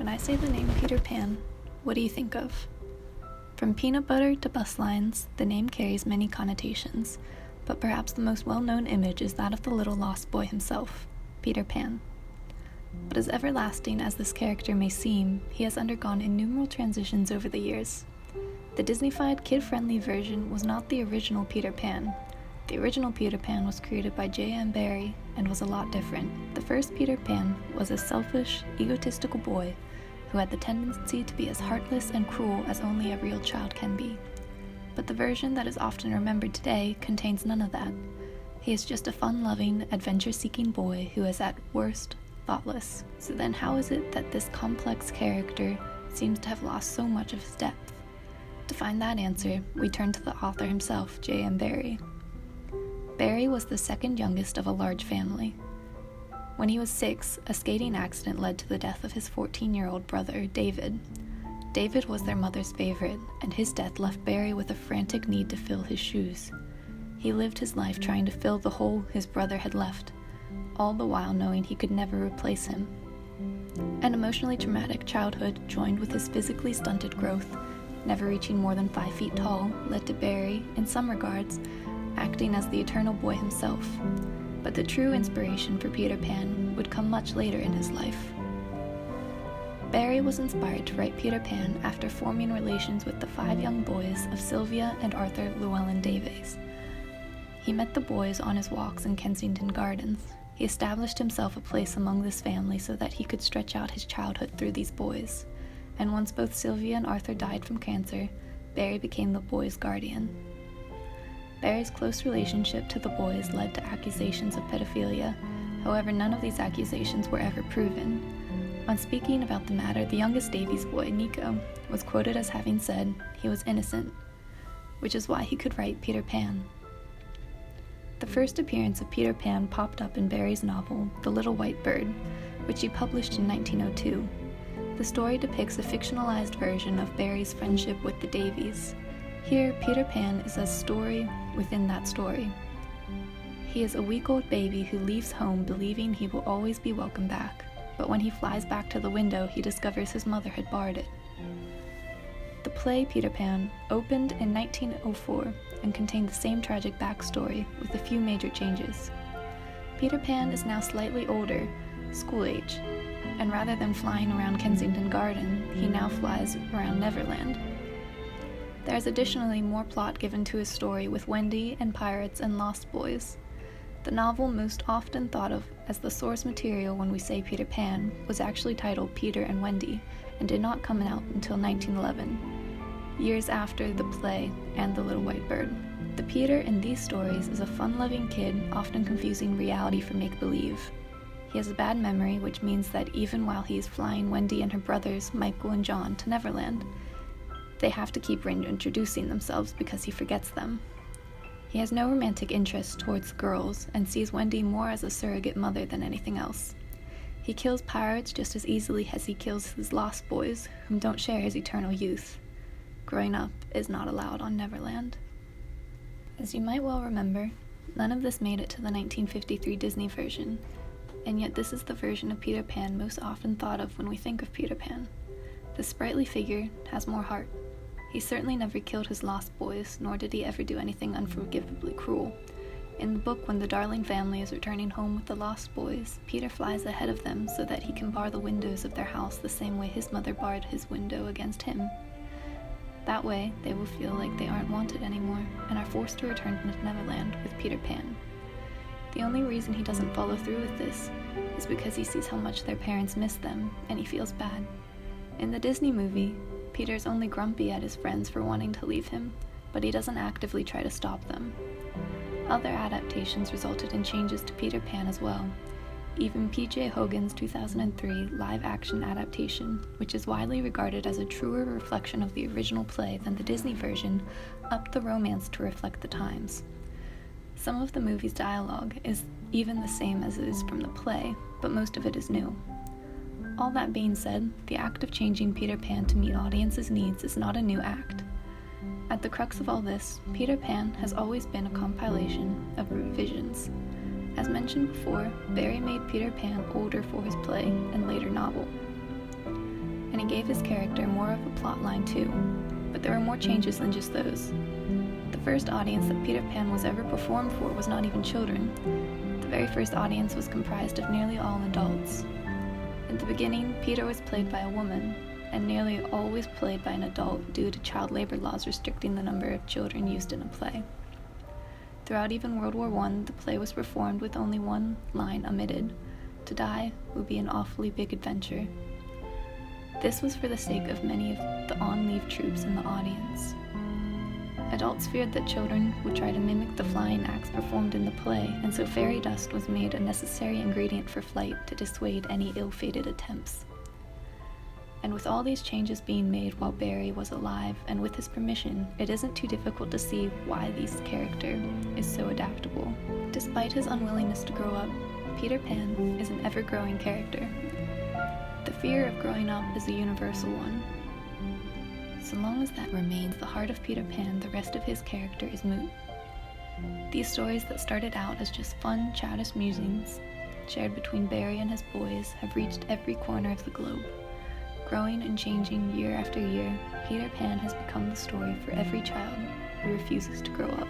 When I say the name Peter Pan, what do you think of? From peanut butter to bus lines, the name carries many connotations, but perhaps the most well-known image is that of the little lost boy himself, Peter Pan. But as everlasting as this character may seem, he has undergone innumerable transitions over the years. The Disney-fied, kid-friendly version was not the original Peter Pan. The original Peter Pan was created by Barrie and was a lot different. The first Peter Pan was a selfish, egotistical boy who had the tendency to be as heartless and cruel as only a real child can be. But the version that is often remembered today contains none of that. He is just a fun-loving, adventure-seeking boy who is at worst thoughtless. So then how is it that this complex character seems to have lost so much of his depth? To find that answer, we turn to the author himself, Barrie. Barrie was the second youngest of a large family. When he was 6, a skating accident led to the death of his 14-year-old brother, David. David was their mother's favorite, and his death left Barrie with a frantic need to fill his shoes. He lived his life trying to fill the hole his brother had left, all the while knowing he could never replace him. An emotionally traumatic childhood, joined with his physically stunted growth, never reaching more than 5 feet tall, led to Barrie, in some regards, acting as the eternal boy himself. But the true inspiration for Peter Pan would come much later in his life. Barrie was inspired to write Peter Pan after forming relations with the 5 young boys of Sylvia and Arthur Llewellyn Davies. He met the boys on his walks in Kensington Gardens. He established himself a place among this family so that he could stretch out his childhood through these boys. And once both Sylvia and Arthur died from cancer, Barrie became the boys' guardian. Barrie's close relationship to the boys led to accusations of pedophilia. However, none of these accusations were ever proven. On speaking about the matter, the youngest Davies boy, Nico, was quoted as having said he was innocent, which is why he could write Peter Pan. The first appearance of Peter Pan popped up in Barrie's novel, The Little White Bird, which he published in 1902. The story depicts a fictionalized version of Barrie's friendship with the Davies. Here, Peter Pan is a story within that story. He is a week-old baby who leaves home believing he will always be welcome back, but when he flies back to the window, he discovers his mother had barred it. The play Peter Pan opened in 1904 and contained the same tragic backstory with a few major changes. Peter Pan is now slightly older, school age, and rather than flying around Kensington Garden, he now flies around Neverland. There is additionally more plot given to his story with Wendy and pirates and lost boys. The novel most often thought of as the source material when we say Peter Pan was actually titled Peter and Wendy and did not come out until 1911, years after the play and The Little White Bird. The Peter in these stories is a fun-loving kid, often confusing reality for make-believe. He has a bad memory, which means that even while he is flying Wendy and her brothers, Michael and John, to Neverland, they have to keep reintroducing themselves because he forgets them. He has no romantic interest towards girls and sees Wendy more as a surrogate mother than anything else. He kills pirates just as easily as he kills his lost boys, whom don't share his eternal youth. Growing up is not allowed on Neverland. As you might well remember, none of this made it to the 1953 Disney version, and yet this is the version of Peter Pan most often thought of when we think of Peter Pan. The sprightly figure has more heart. He certainly never killed his lost boys, nor did he ever do anything unforgivably cruel. In the book, when the Darling family is returning home with the lost boys, Peter flies ahead of them so that he can bar the windows of their house the same way his mother barred his window against him. That way, they will feel like they aren't wanted anymore, and are forced to return to Neverland with Peter Pan. The only reason he doesn't follow through with this is because he sees how much their parents miss them, and he feels bad. In the Disney movie, Peter is only grumpy at his friends for wanting to leave him, but he doesn't actively try to stop them. Other adaptations resulted in changes to Peter Pan as well. Even P.J. Hogan's 2003 live-action adaptation, which is widely regarded as a truer reflection of the original play than the Disney version, upped the romance to reflect the times. Some of the movie's dialogue is even the same as it is from the play, but most of it is new. All that being said, the act of changing Peter Pan to meet audiences' needs is not a new act. At the crux of all this, Peter Pan has always been a compilation of revisions. As mentioned before, Barrie made Peter Pan older for his play and later novel. gave his character more of a plot line too, but there were more changes than just those. The first audience that Peter Pan was ever performed for was not even children. The very first audience was comprised of nearly all adults. At the beginning, Peter was played by a woman, and nearly always played by an adult due to child labor laws restricting the number of children used in a play. Throughout even World War I, the play was performed with only one line omitted: "To die would be an awfully big adventure." This was for the sake of many of the on-leave troops in the audience. Adults feared that children would try to mimic the flying acts performed in the play, and so fairy dust was made a necessary ingredient for flight to dissuade any ill-fated attempts. And with all these changes being made while Barrie was alive and with his permission, it isn't too difficult to see why this character is so adaptable. Despite his unwillingness to grow up, Peter Pan is an ever-growing character. The fear of growing up is a universal one. So long as that remains the heart of Peter Pan, the rest of his character is moot. These stories that started out as just fun, childish musings, shared between Barrie and his boys, have reached every corner of the globe. Growing and changing year after year, Peter Pan has become the story for every child who refuses to grow up.